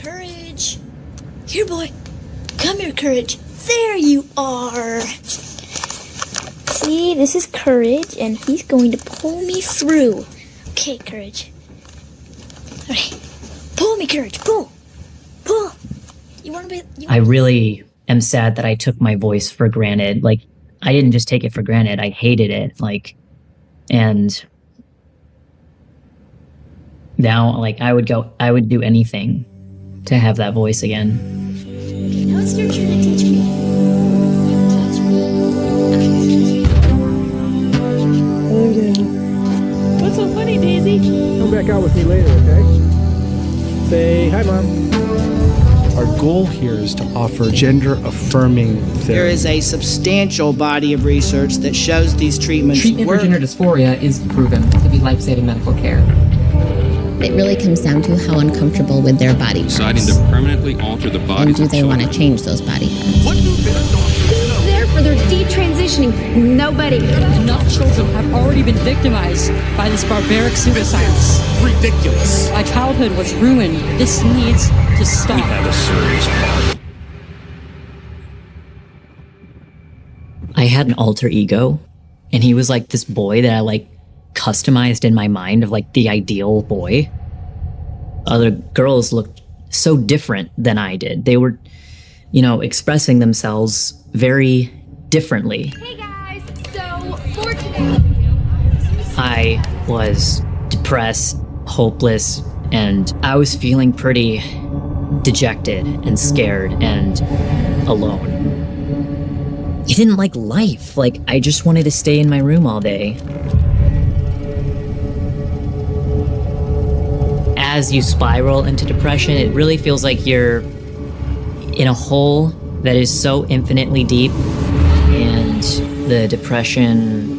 Courage. Here, boy. Come here, Courage. There you are. See, this is Courage, and he's going to pull me through. Okay, Courage. All right. Pull me, Courage. Pull. Pull. You want to be... I really am sad that I took my voice for granted. Like, I didn't just take it for granted. I hated it. Like, and now, like, I would do anything to have that voice again. Okay, now it's your turn to teach me. What's so funny, Daisy? Come back out with me later, okay? Say hi, Mom. Our goal here is to offer gender-affirming therapy. There is a substantial body of research that shows these treatments Treatment work. for gender dysphoria is proven to be life-saving medical care. It really comes down to how uncomfortable with their body parts. Deciding to permanently alter the bodies And do of they want to children. change those body parts? Who's there for their detransitioning? Nobody. Enough children have already been victimized by this barbaric pseudoscience. Ridiculous. My childhood was ruined. This needs to stop. We have a serious problem. I had an alter ego, and he was like this boy that I like customized in my mind of like the ideal boy. Other girls looked so different than I did. They were, you know, expressing themselves very differently. Hey guys, so for today... I was depressed, hopeless, and I was feeling pretty dejected and scared and alone. I didn't like life. Like, I just wanted to stay in my room all day. As you spiral into depression, it really feels like you're in a hole that is so infinitely deep, and the depression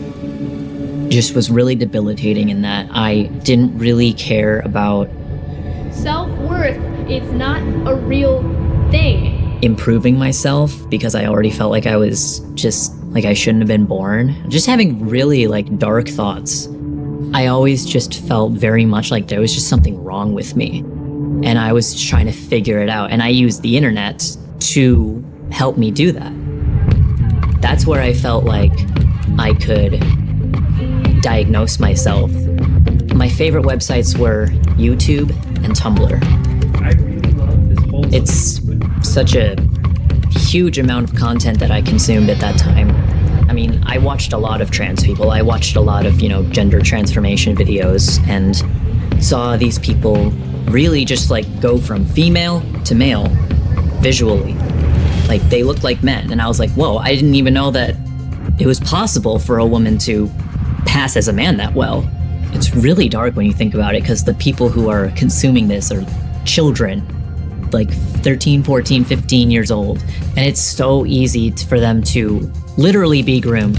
just was really debilitating in that I didn't really care about Self-worth is not a real thing. improving myself because I already felt like I was just like I shouldn't have been born. Just having really like dark thoughts. I always just felt very much like there was just something wrong with me. And I was trying to figure it out. And I used the internet to help me do that. That's where I felt like I could diagnose myself. My favorite websites were YouTube and Tumblr. I really love this whole... It's such a huge amount of content that I consumed at that time. I mean, I watched a lot of trans people. I watched a lot of, gender transformation videos and saw these people really just like go from female to male visually. Like they looked like men. And I was like, whoa, I didn't even know that it was possible for a woman to pass as a man that well. It's really dark when you think about it because the people who are consuming this are children, like 13, 14, 15 years old. And it's so easy for them to literally be groomed.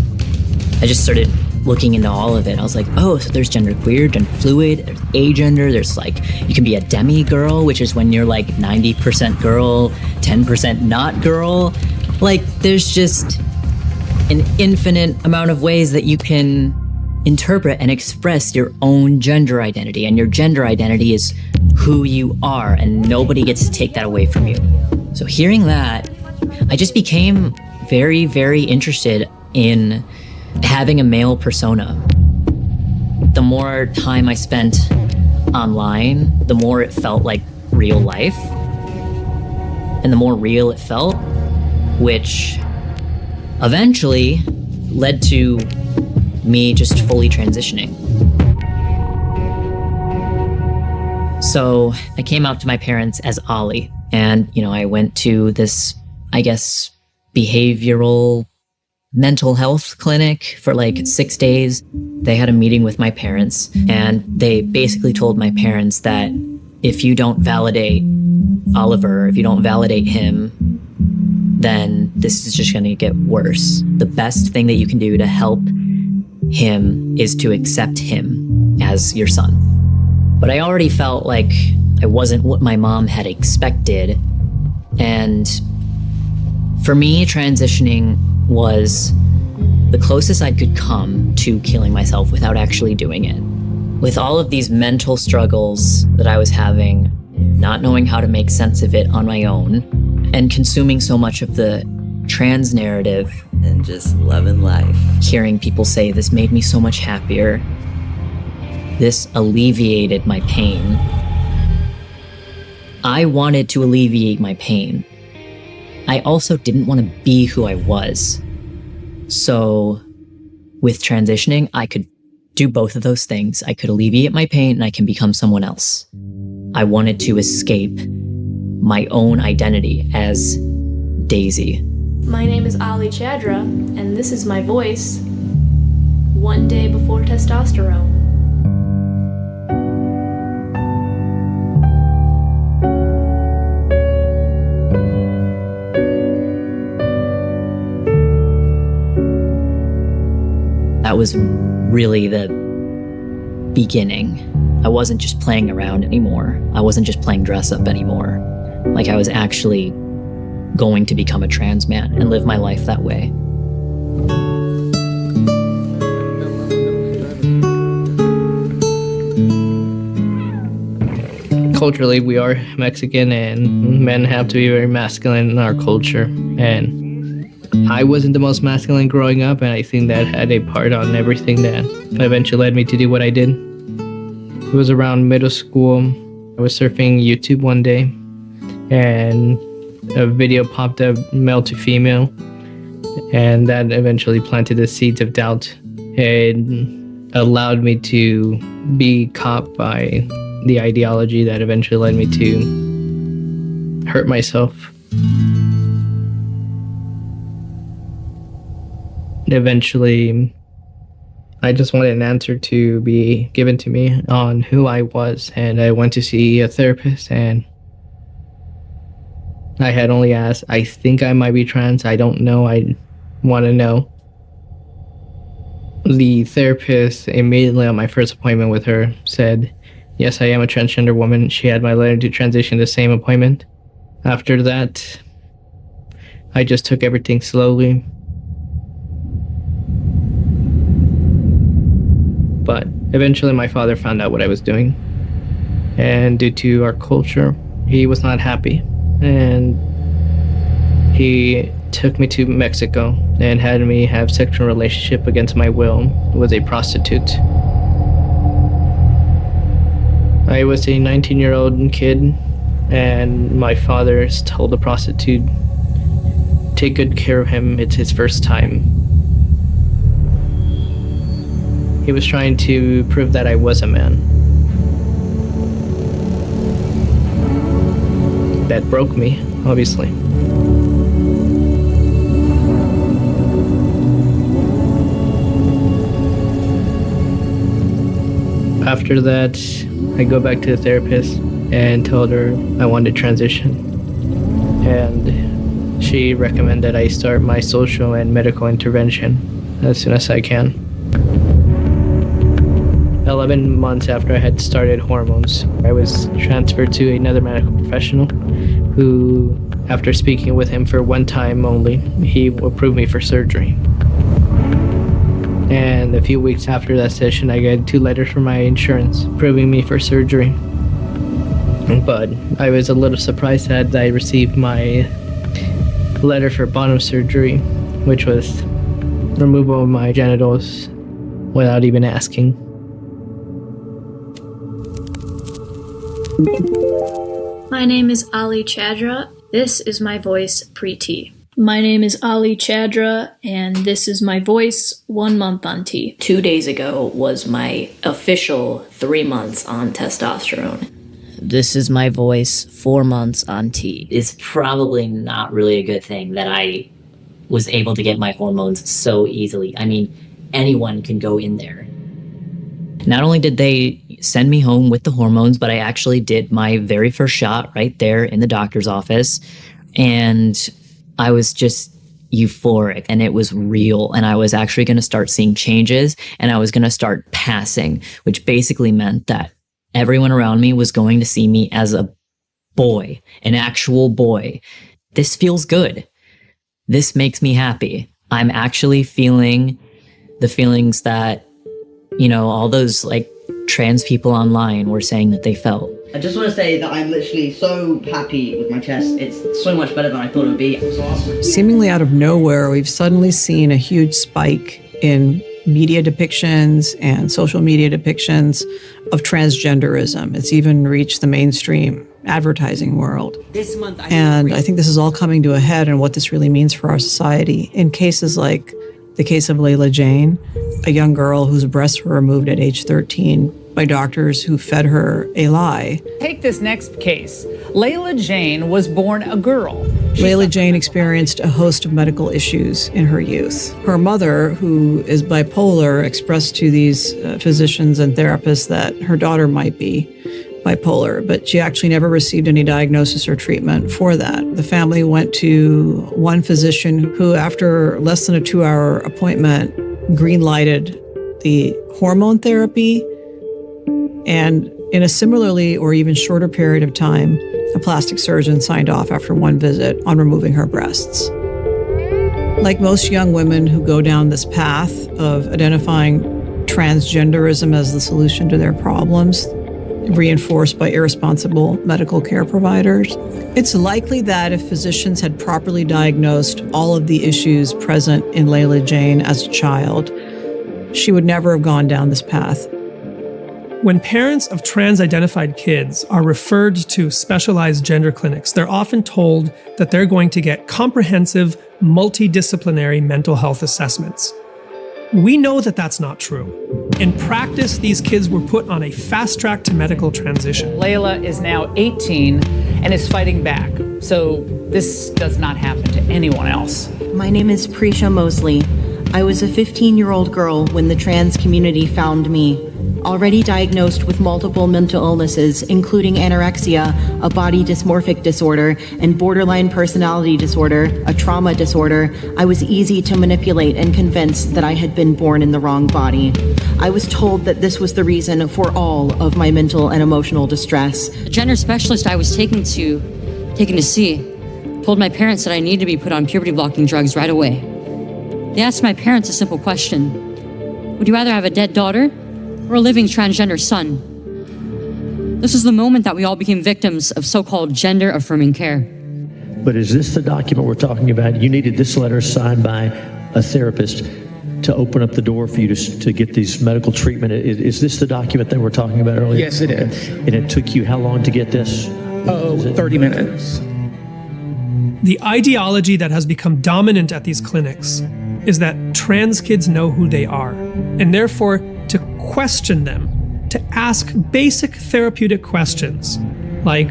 I just started looking into all of it. I was like, oh, so there's genderqueer, gender fluid, there's agender, there's like, you can be a demi-girl, which is when you're like 90% girl, 10% not girl. Like, there's just an infinite amount of ways that you can interpret and express your own gender identity. And your gender identity is who you are, and nobody gets to take that away from you. So hearing that, I just became very, very interested in having a male persona. The more time I spent online, the more it felt like real life. And the more real it felt, which eventually led to me just fully transitioning. So I came out to my parents as Ollie, and, I went to this, behavioral mental health clinic for like 6 days. They had a meeting with my parents, and they basically told my parents that if you don't validate Oliver, if you don't validate him, then this is just going to get worse. The best thing that you can do to help him is to accept him as your son. But I already felt like I wasn't what my mom had expected. And for me, transitioning was the closest I could come to killing myself without actually doing it. With all of these mental struggles that I was having, not knowing how to make sense of it on my own, and consuming so much of the trans narrative and just loving life. Hearing people say this made me so much happier. This alleviated my pain. I wanted to alleviate my pain. I also didn't want to be who I was. So with transitioning, I could do both of those things. I could alleviate my pain and I can become someone else. I wanted to escape my own identity as Daisy. My name is Ali Chadra, and this is my voice one day before testosterone. That was really the beginning. I wasn't just playing around anymore. I wasn't just playing dress up anymore. Like, I was actually going to become a trans man and live my life that way. Culturally, we are Mexican, and men have to be very masculine in our culture. And I wasn't the most masculine growing up, and I think that had a part on everything that eventually led me to do what I did. It was around middle school. I was surfing YouTube one day, and a video popped up, male to female, and that eventually planted the seeds of doubt. It allowed me to be caught by the ideology that eventually led me to hurt myself. Eventually, I just wanted an answer to be given to me on who I was, and I went to see a therapist, and I had only asked, I think I might be trans, I don't know, I want to know. The therapist, immediately on my first appointment with her, said, yes, I am a transgender woman. She had my letter to transition the same appointment. After that, I just took everything slowly. But eventually my father found out what I was doing. And due to our culture, he was not happy. And he took me to Mexico and had me have sexual relationship against my will with a prostitute. I was a 19-year-old kid, and my father told the prostitute, take good care of him, it's his first time. He was trying to prove that I was a man. That broke me, obviously. After that, I go back to the therapist and told her I wanted to transition. And she recommended I start my social and medical intervention as soon as I can. 11 months after I had started hormones, I was transferred to another medical professional who, after speaking with him for one time only, he approved me for surgery. And a few weeks after that session, I got 2 letters from my insurance approving me for surgery. But I was a little surprised that I received my letter for bottom surgery, which was removal of my genitals without even asking. My name is Ali Chadra. This is my voice pre-T. My name is Ali Chadra, and this is my voice 1 month on T. 2 days ago was my official 3 months on testosterone. This is my voice 4 months on T. It's probably not really a good thing that I was able to get my hormones so easily. I mean, anyone can go in there. Not only did they send me home with the hormones, but I actually did my very first shot right there in the doctor's office. And I was just euphoric, and it was real. And I was actually going to start seeing changes, and I was going to start passing, which basically meant that everyone around me was going to see me as a boy, an actual boy. This feels good. This makes me happy. I'm actually feeling the feelings that, you know, all those like trans people online were saying that they felt. I just want to say that I'm literally so happy with my chest. It's so much better than I thought it would be. It's awesome. Seemingly out of nowhere, we've suddenly seen a huge spike in media depictions and social media depictions of transgenderism. It's even reached the mainstream advertising world. This month, I think this is all coming to a head and what this really means for our society. In cases like the case of Layla Jane, a young girl whose breasts were removed at age 13 by doctors who fed her a lie. Take this next case. Layla Jane was born a girl. Layla Jane experienced a host of medical issues in her youth. Her mother, who is bipolar, expressed to these physicians and therapists that her daughter might be bipolar, but she actually never received any diagnosis or treatment for that. The family went to one physician who, after less than a 2-hour appointment, green-lighted the hormone therapy, and in a similarly or even shorter period of time, a plastic surgeon signed off after one visit on removing her breasts. Like most young women who go down this path of identifying transgenderism as the solution to their problems, reinforced by irresponsible medical care providers, it's likely that if physicians had properly diagnosed all of the issues present in Layla Jane as a child, she would never have gone down this path. When parents of trans-identified kids are referred to specialized gender clinics, they're often told that they're going to get comprehensive, multidisciplinary mental health assessments. We know that that's not true. In practice, these kids were put on a fast track to medical transition. Layla is now 18 and is fighting back. So this does not happen to anyone else. My name is Prisha Mosley. I was a 15-year-old girl when the trans community found me. Already diagnosed with multiple mental illnesses, including anorexia, a body dysmorphic disorder, and borderline personality disorder, a trauma disorder, I was easy to manipulate and convince that I had been born in the wrong body. I was told that this was the reason for all of my mental and emotional distress. The gender specialist I was taken to see told my parents that I needed to be put on puberty-blocking drugs right away. They asked my parents a simple question: would you rather have a dead daughter or a living transgender son? This is the moment that we all became victims of so-called gender-affirming care. But is this the document we're talking about? You needed this letter signed by a therapist to open up the door for you to get these medical treatment. Is this the document that we're talking about earlier? Yes, it is. And it took you how long to get this? 30 minutes. The ideology that has become dominant at these clinics is that trans kids know who they are, and therefore to question them, to ask basic therapeutic questions like,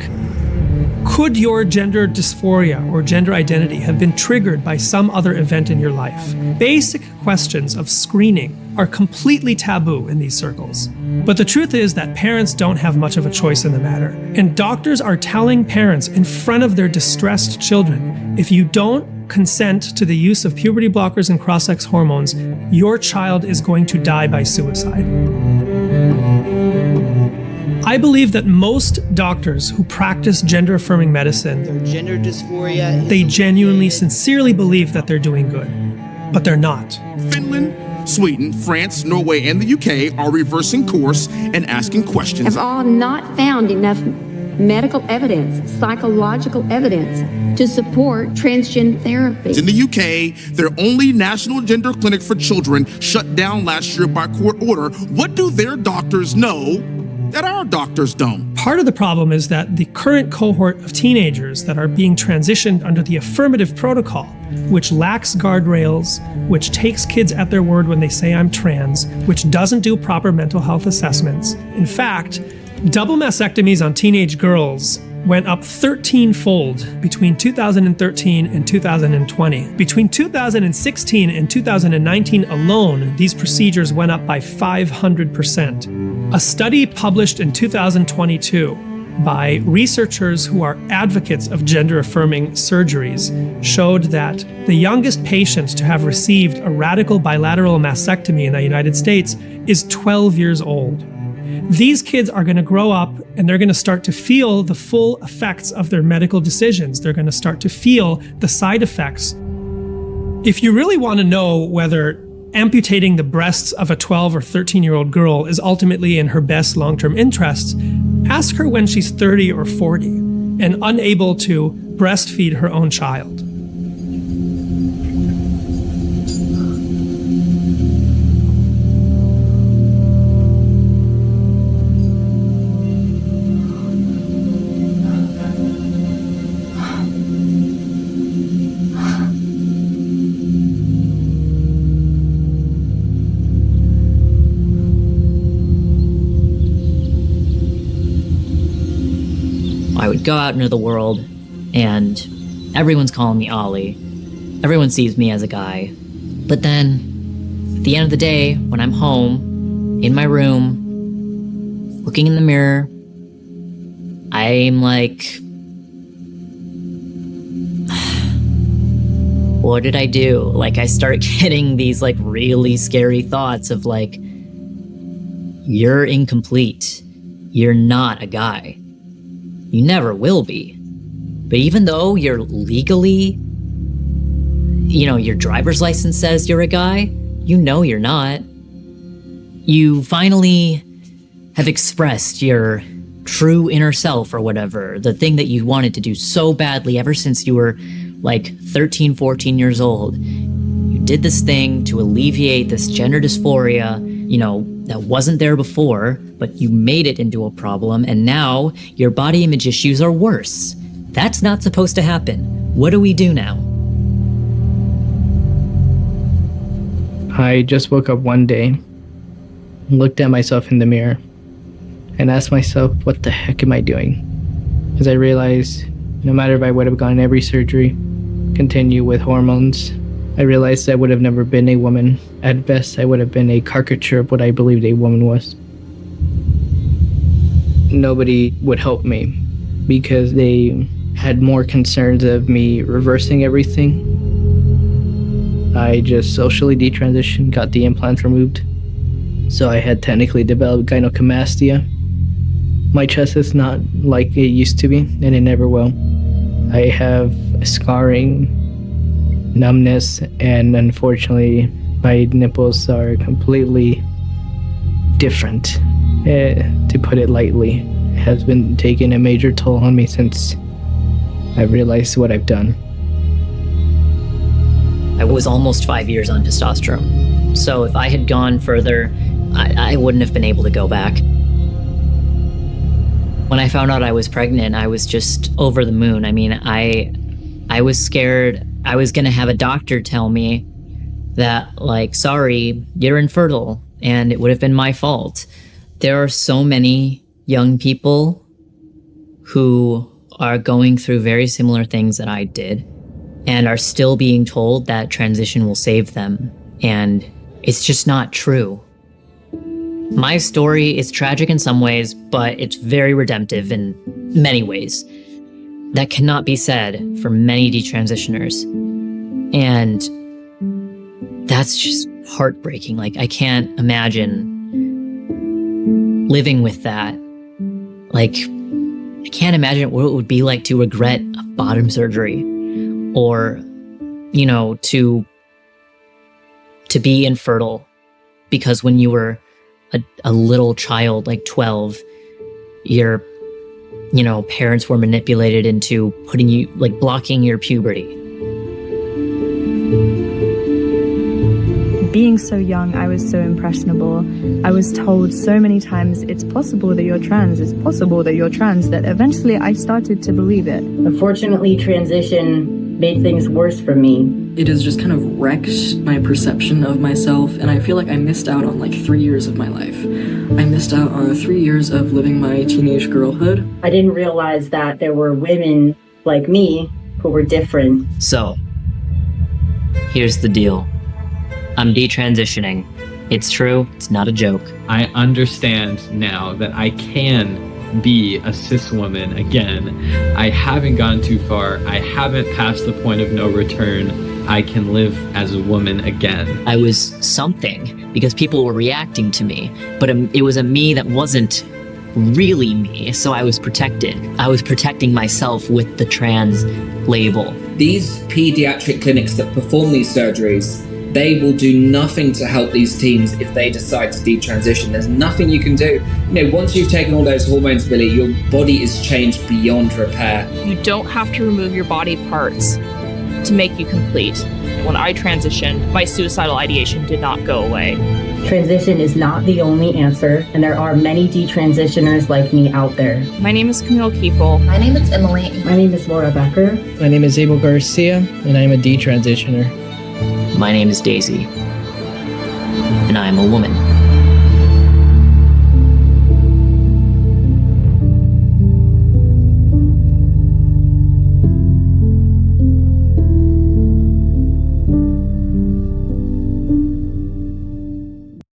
could your gender dysphoria or gender identity have been triggered by some other event in your life? Basic questions of screening are completely taboo in these circles. But the truth is that parents don't have much of a choice in the matter. And doctors are telling parents in front of their distressed children, if you don't consent to the use of puberty blockers and cross-sex hormones, your child is going to die by suicide. I believe that most doctors who practice gender-affirming medicine, Their gender dysphoria, they genuinely, sincerely believe that they're doing good, but they're not. Finland, Sweden, France, Norway, and the UK are reversing course and asking questions. Have all not found enough medical evidence, psychological evidence to support transgender therapy. In the UK, their only national gender clinic for children shut down last year by court order. What do their doctors know that our doctors don't? Part of the problem is that the current cohort of teenagers that are being transitioned under the affirmative protocol, which lacks guardrails, which takes kids at their word when they say I'm trans, which doesn't do proper mental health assessments. In fact, double mastectomies on teenage girls went up 13-fold between 2013 and 2020. Between 2016 and 2019 alone, these procedures went up by 500%. A study published in 2022 by researchers who are advocates of gender-affirming surgeries showed that the youngest patient to have received a radical bilateral mastectomy in the United States is 12 years old. These kids are going to grow up and they're going to start to feel the full effects of their medical decisions. They're going to start to feel the side effects. If you really want to know whether amputating the breasts of a 12 or 13-year-old girl is ultimately in her best long-term interests, ask her when she's 30 or 40 and unable to breastfeed her own child. I would go out into the world, and everyone's calling me Ollie. Everyone sees me as a guy. But then, at the end of the day, when I'm home, in my room, looking in the mirror, I'm like, what did I do? Like, I start getting these, like, really scary thoughts of, like, you're incomplete. You're not a guy. You never will be. But even though you're legally, your driver's license says you're a guy, you're not. You finally have expressed your true inner self or whatever, the thing that you wanted to do so badly ever since you were like 13, 14 years old. You did this thing to alleviate this gender dysphoria, that wasn't there before, but you made it into a problem, and now your body image issues are worse. That's not supposed to happen. What do we do now? I just woke up one day, looked at myself in the mirror, and asked myself, what the heck am I doing? Because I realized no matter if I would have gotten every surgery, continue with hormones, I realized I would have never been a woman. At best, I would have been a caricature of what I believed a woman was. Nobody would help me because they had more concerns of me reversing everything. I just socially detransitioned, got the implants removed. So I had technically developed gynecomastia. My chest is not like it used to be, and it never will. I have scarring, numbness, and unfortunately my nipples are completely different, to put it lightly. It has been taking a major toll on me since I realized what I've done. I was almost 5 years on testosterone, so if I had gone further, I wouldn't have been able to go back. When I found out I was pregnant, I was just over the moon. I mean, I was scared I was gonna have a doctor tell me that, like, sorry, you're infertile, and it would have been my fault. There are so many young people who are going through very similar things that I did and are still being told that transition will save them, and it's just not true. My story is tragic in some ways, but it's very redemptive in many ways. That cannot be said for many detransitioners. And that's just heartbreaking. Like, I can't imagine living with that. Like, I can't imagine what it would be like to regret a bottom surgery or, to be infertile because when you were a little child, like 12, your parents were manipulated into putting you, like, blocking your puberty. Being so young, I was so impressionable. I was told so many times, it's possible that you're trans, it's possible that you're trans, that eventually I started to believe it. Unfortunately, transition made things worse for me. It has just kind of wrecked my perception of myself, and I feel like I missed out on like 3 years of my life. I missed out on 3 years of living my teenage girlhood. I didn't realize that there were women like me who were different. So, here's the deal. I'm detransitioning. It's true, it's not a joke. I understand now that I can be a cis woman again. I haven't gone too far. I haven't passed the point of no return. I can live as a woman again. I was something because people were reacting to me, but it was a me that wasn't really me, so I was protected. I was protecting myself with the trans label. These pediatric clinics that perform these surgeries they will do nothing to help these teens if they decide to detransition. There's nothing you can do. Once you've taken all those hormones, Billy, your body is changed beyond repair. You don't have to remove your body parts to make you complete. When I transitioned, my suicidal ideation did not go away. Transition is not the only answer, and there are many detransitioners like me out there. My name is Camille Kiefel. My name is Emily. My name is Laura Becker. My name is Abel Garcia, and I am a detransitioner. My name is Daisy, and I am a woman.